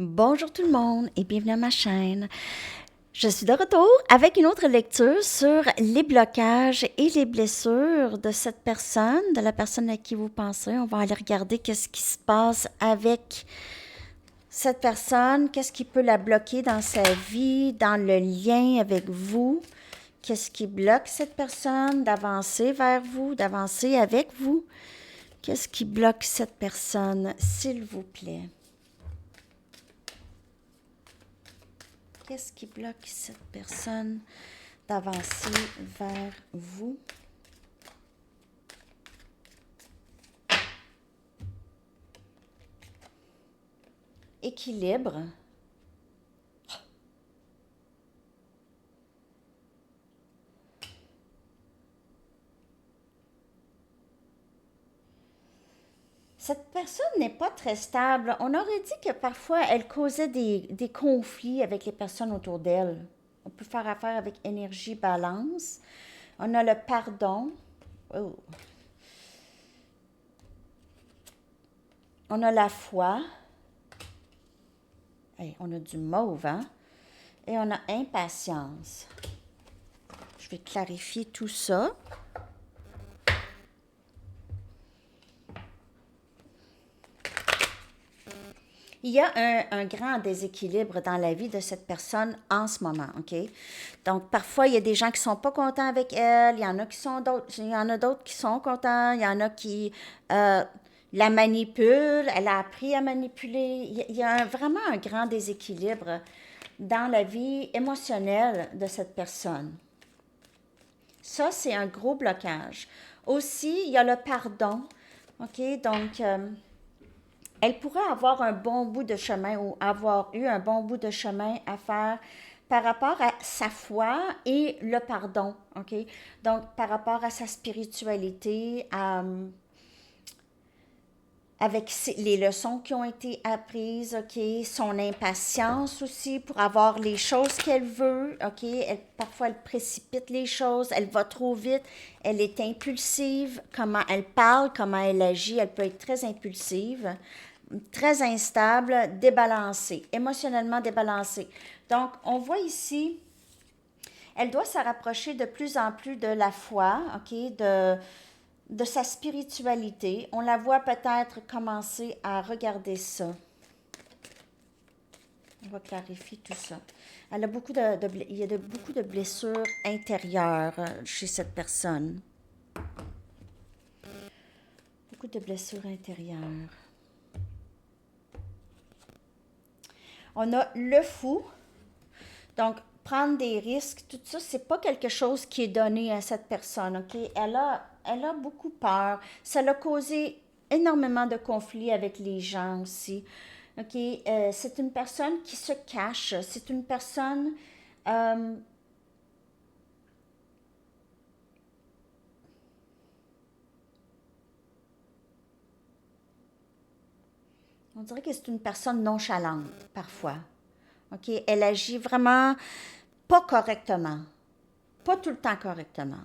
Bonjour tout le monde et bienvenue à ma chaîne. Je suis de retour avec une autre lecture sur les blocages et les blessures de cette personne, de la personne à qui vous pensez. On va aller regarder qu'est-ce qui se passe avec cette personne, qu'est-ce qui peut la bloquer dans sa vie, dans le lien avec vous. Qu'est-ce qui bloque cette personne d'avancer vers vous, d'avancer avec vous? Qu'est-ce qui bloque cette personne, s'il vous plaît? Qu'est-ce qui bloque cette personne d'avancer vers vous? Équilibre. Cette personne n'est pas très stable. On aurait dit que parfois elle causait des conflits avec les personnes autour d'elle. On peut faire affaire avec énergie balance. On a le pardon. Oh. On a la foi. Hey, on a du mauve, hein? Et on a impatience. Je vais clarifier tout ça. Il y a un grand déséquilibre dans la vie de cette personne en ce moment, OK? Donc, parfois, il y a des gens qui sont pas contents avec elle, il y en a qui sont d'autres, il y en a d'autres qui sont contents, il y en a qui la manipulent, elle a appris à manipuler. Il y a vraiment un grand déséquilibre dans la vie émotionnelle de cette personne. Ça, c'est un gros blocage. Aussi, il y a le pardon, OK? Donc, elle pourrait avoir un bon bout de chemin ou avoir eu un bon bout de chemin à faire par rapport à sa foi et le pardon, OK? Donc, par rapport à sa spiritualité, avec les leçons qui ont été apprises, OK? Son impatience aussi pour avoir les choses qu'elle veut, OK? Parfois, elle précipite les choses, elle va trop vite, elle est impulsive, comment elle parle, comment elle agit, elle peut être très impulsive, très instable, débalancée, émotionnellement débalancée. Donc, on voit ici, elle doit se rapprocher de plus en plus de la foi, OK, de sa spiritualité. On la voit peut-être commencer à regarder ça. On va clarifier tout ça. Elle a il y a beaucoup de blessures intérieures chez cette personne. Beaucoup de blessures intérieures. On a le fou. Donc, prendre des risques, tout ça, c'est pas quelque chose qui est donné à cette personne, OK? Elle a beaucoup peur. Ça l'a causé énormément de conflits avec les gens aussi, OK? C'est une personne qui se cache. C'est une personne... euh, on dirait que c'est une personne nonchalante, parfois. OK? Elle agit vraiment pas correctement. Pas tout le temps correctement.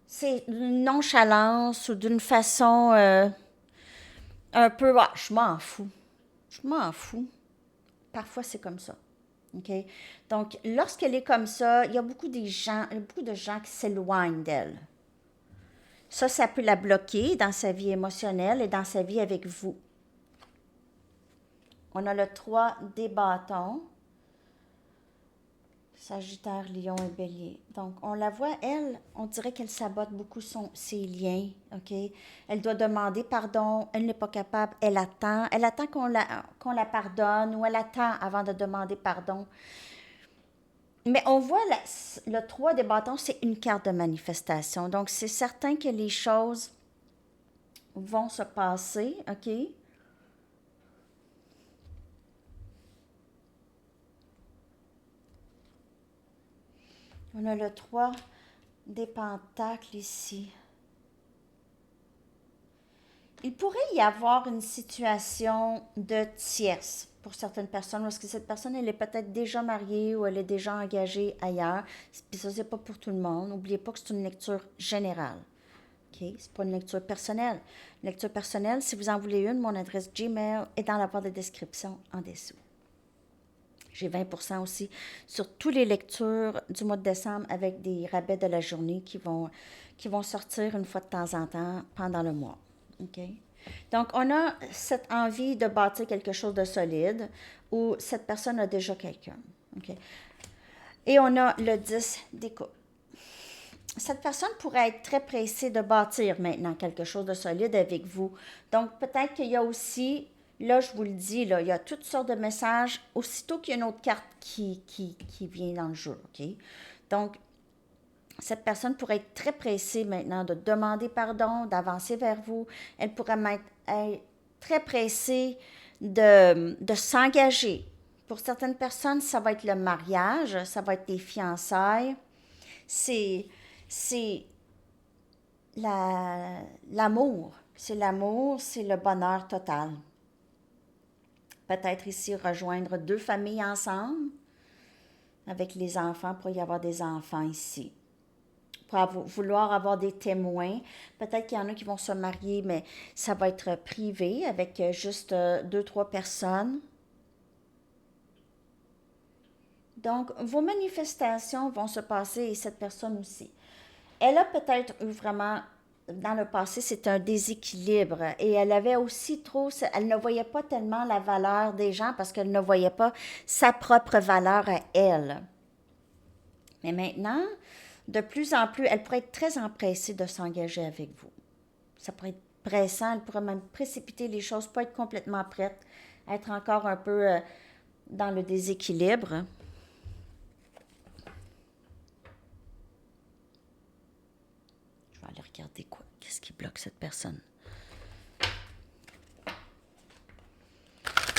C'est d'une nonchalance ou d'une façon un peu, ah, je m'en fous. Je m'en fous. Parfois, c'est comme ça. OK? Donc, lorsqu'elle est comme ça, il y a beaucoup de gens qui s'éloignent d'elle. Ça peut la bloquer dans sa vie émotionnelle et dans sa vie avec vous. On a le 3 des bâtons. Sagittaire, Lion et Bélier. Donc, on la voit, elle, on dirait qu'elle sabote beaucoup ses liens, OK? Elle doit demander pardon, elle n'est pas capable, elle attend qu'on la pardonne ou elle attend avant de demander pardon. Mais on voit le 3 des bâtons, c'est une carte de manifestation. Donc, c'est certain que les choses vont se passer, OK? On a le 3 des pentacles ici. Il pourrait y avoir une situation de tierce pour certaines personnes, parce que cette personne, elle est peut-être déjà mariée ou elle est déjà engagée ailleurs. Puis ça, c'est pas pour tout le monde. N'oubliez pas que c'est une lecture générale. OK? C'est pas une lecture personnelle. Une lecture personnelle, si vous en voulez une, mon adresse Gmail est dans la barre de description en dessous. J'ai 20% aussi sur toutes les lectures du mois de décembre avec des rabais de la journée qui vont sortir une fois de temps en temps pendant le mois. OK? Donc, on a cette envie de bâtir quelque chose de solide où cette personne a déjà quelqu'un. OK? Et on a le 10 des coupes. Cette personne pourrait être très pressée de bâtir maintenant quelque chose de solide avec vous. Donc, peut-être qu'il y a aussi, là, je vous le dis, là, il y a toutes sortes de messages, aussitôt qu'il y a une autre carte qui vient dans le jeu, OK? Donc, cette personne pourrait être très pressée maintenant de demander pardon, d'avancer vers vous. Elle pourrait être très pressée de s'engager. Pour certaines personnes, ça va être le mariage, ça va être les fiançailles. C'est l'amour. C'est l'amour, c'est le bonheur total. Peut-être ici rejoindre deux familles ensemble avec les enfants pour y avoir des enfants ici. Pour vouloir avoir des témoins. Peut-être qu'il y en a qui vont se marier, mais ça va être privé avec juste deux, trois personnes. Donc, vos manifestations vont se passer et cette personne aussi. Elle a peut-être eu vraiment, dans le passé, c'est un déséquilibre et elle avait aussi trop, elle ne voyait pas tellement la valeur des gens parce qu'elle ne voyait pas sa propre valeur à elle. Mais maintenant, de plus en plus, elle pourrait être très empressée de s'engager avec vous. Ça pourrait être pressant, elle pourrait même précipiter les choses, pas être complètement prête, être encore un peu dans le déséquilibre. Je vais aller regarder quoi. Qu'est-ce qui bloque cette personne?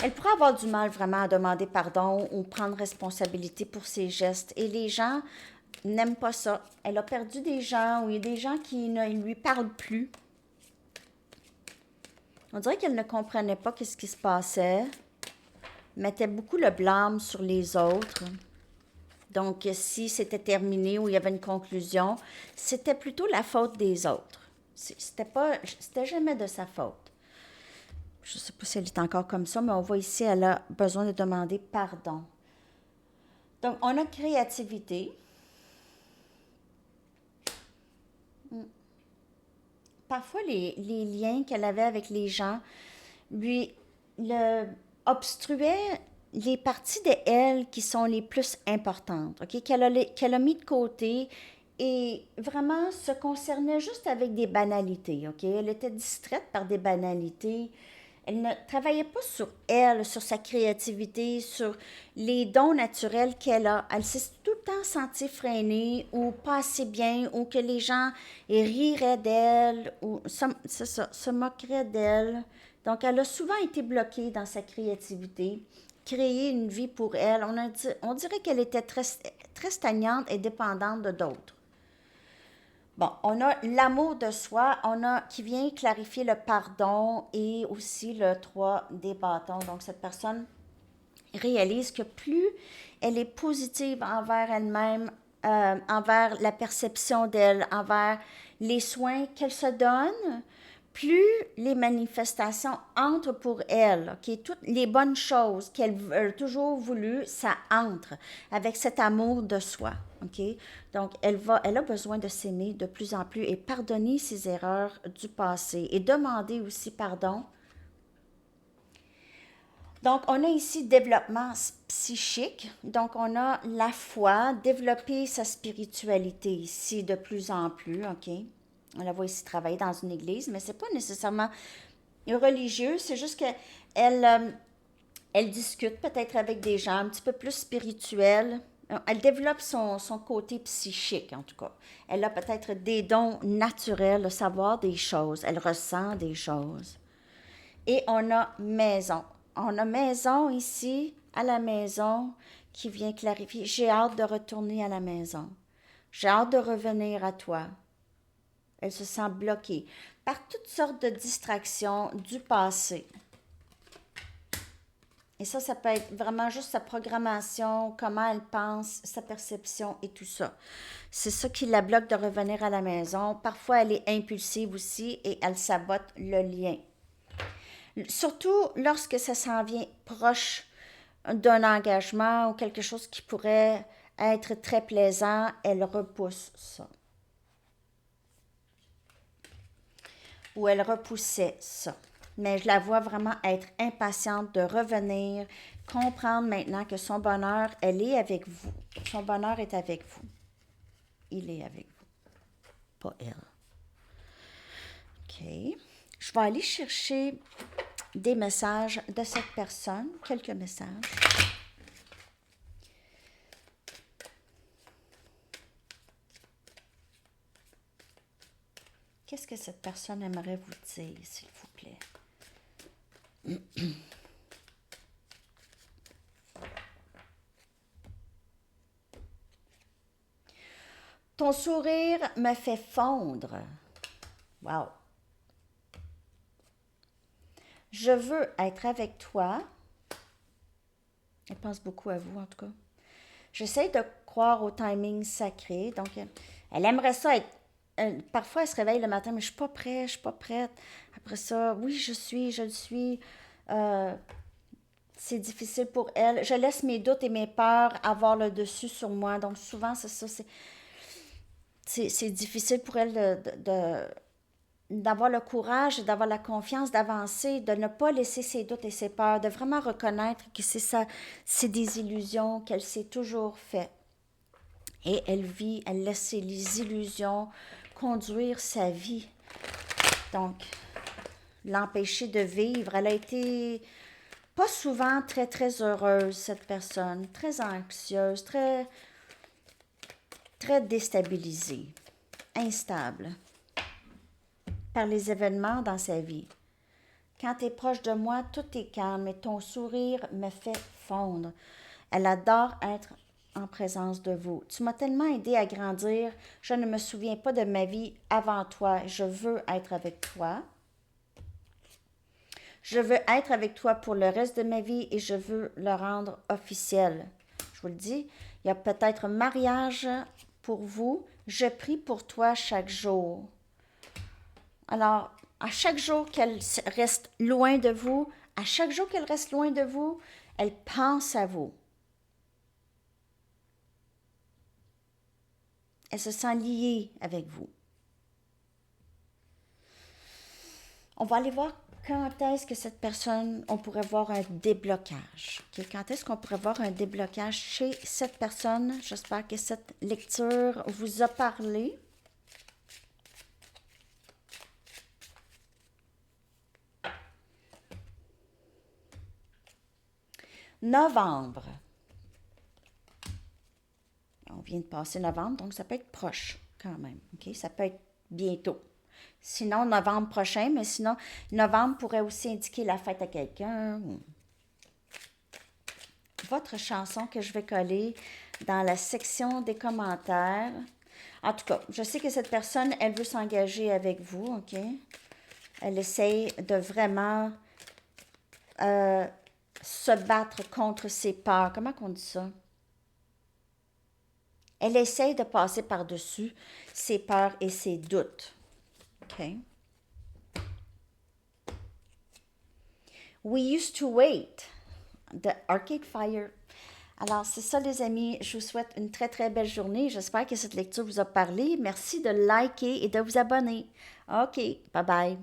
Elle pourrait avoir du mal vraiment à demander pardon ou prendre responsabilité pour ses gestes. Et les gens n'aiment pas ça. Elle a perdu des gens ou il y a des gens qui ne lui parlent plus. On dirait qu'elle ne comprenait pas ce qui se passait. Mettait beaucoup le blâme sur les autres. Donc, si c'était terminé ou il y avait une conclusion, c'était plutôt la faute des autres. C'était jamais de sa faute. Je ne sais pas si elle est encore comme ça, mais on voit ici, elle a besoin de demander pardon. Donc, on a créativité. Parfois, les liens qu'elle avait avec les gens lui obstruaient les parties de elle qui sont les plus importantes, OK? Qu'elle a mis de côté et vraiment se concernait juste avec des banalités, OK? Elle était distraite par des banalités. Elle ne travaillait pas sur elle, sur sa créativité, sur les dons naturels qu'elle a. Elle s'est tout le temps sentie freinée ou pas assez bien ou que les gens riraient d'elle ou se moqueraient d'elle. Donc, elle a souvent été bloquée dans sa créativité, créer une vie pour elle. On dirait qu'elle était très, très stagnante et dépendante de d'autres. Bon, on a l'amour de soi, qui vient clarifier le pardon et aussi le 3 des bâtons. Donc, cette personne réalise que plus elle est positive envers elle-même, envers la perception d'elle, envers les soins qu'elle se donne, plus les manifestations entrent pour elle, OK? Toutes les bonnes choses qu'elle a toujours voulu, ça entre avec cet amour de soi, OK? Donc, elle a besoin de s'aimer de plus en plus et pardonner ses erreurs du passé et demander aussi pardon. Donc, on a ici développement psychique. Donc, on a la foi, développer sa spiritualité ici de plus en plus, OK? On la voit ici travailler dans une église, mais ce n'est pas nécessairement religieux, c'est juste elle discute peut-être avec des gens un petit peu plus spirituels. Elle développe son côté psychique, en tout cas. Elle a peut-être des dons naturels, le savoir des choses. Elle ressent des choses. Et on a maison. On a maison ici, à la maison, qui vient clarifier. J'ai hâte de retourner à la maison. J'ai hâte de revenir à toi. Elle se sent bloquée par toutes sortes de distractions du passé. Et ça peut être vraiment juste sa programmation, comment elle pense, sa perception et tout ça. C'est ça qui la bloque de revenir à la maison. Parfois, elle est impulsive aussi et elle sabote le lien. Surtout lorsque ça s'en vient proche d'un engagement ou quelque chose qui pourrait être très plaisant, elle repousse ça. Ou elle repoussait ça. Mais je la vois vraiment être impatiente de revenir, comprendre maintenant que son bonheur, elle est avec vous. Son bonheur est avec vous. Il est avec vous, pas elle. OK. Je vais aller chercher des messages de cette personne, quelques messages. Qu'est-ce que cette personne aimerait vous dire, s'il vous plaît? Ton sourire me fait fondre. Wow. Je veux être avec toi. Elle pense beaucoup à vous, en tout cas. J'essaie de croire au timing sacré. Donc, elle aimerait ça être. Parfois, elle se réveille le matin, mais je suis pas prête, je suis pas prête. Après ça, oui, je le suis. Euh, c'est difficile pour elle. Je laisse mes doutes et mes peurs avoir le dessus sur moi. Donc, souvent, c'est ça. C'est difficile pour elle d'avoir le courage, d'avoir la confiance, d'avancer, de ne pas laisser ses doutes et ses peurs, de vraiment reconnaître que c'est ça, c'est des illusions qu'elle s'est toujours fait. Et elle laisse ses illusions conduire sa vie. Donc, l'empêcher de vivre. Elle a été pas souvent très, très heureuse, cette personne, très anxieuse, très déstabilisée, instable par les événements dans sa vie. Quand tu es proche de moi, tout est calme et ton sourire me fait fondre. Elle adore être en présence de vous. Tu m'as tellement aidé à grandir, je ne me souviens pas de ma vie avant toi. Je veux être avec toi. Je veux être avec toi pour le reste de ma vie et je veux le rendre officiel. Je vous le dis, il y a peut-être un mariage pour vous. Je prie pour toi chaque jour. Alors, à chaque jour qu'elle reste loin de vous, à chaque jour qu'elle reste loin de vous, elle pense à vous. Elle se sent liée avec vous. On va aller voir quand est-ce que cette personne, on pourrait voir un déblocage. Okay? Quand est-ce qu'on pourrait voir un déblocage chez cette personne? J'espère que cette lecture vous a parlé. Novembre. On vient de passer novembre, donc ça peut être proche quand même. Okay? Ça peut être bientôt. Sinon, novembre prochain, mais sinon, novembre pourrait aussi indiquer la fête à quelqu'un. Votre chanson que je vais coller dans la section des commentaires. En tout cas, je sais que cette personne, elle veut s'engager avec vous, OK? Elle essaye de vraiment se battre contre ses peurs. Comment on dit ça? Elle essaye de passer par-dessus ses peurs et ses doutes. OK? We used to wait. The Arcade Fire. Alors, c'est ça, les amis. Je vous souhaite une très, très belle journée. J'espère que cette lecture vous a parlé. Merci de liker et de vous abonner. OK. Bye bye.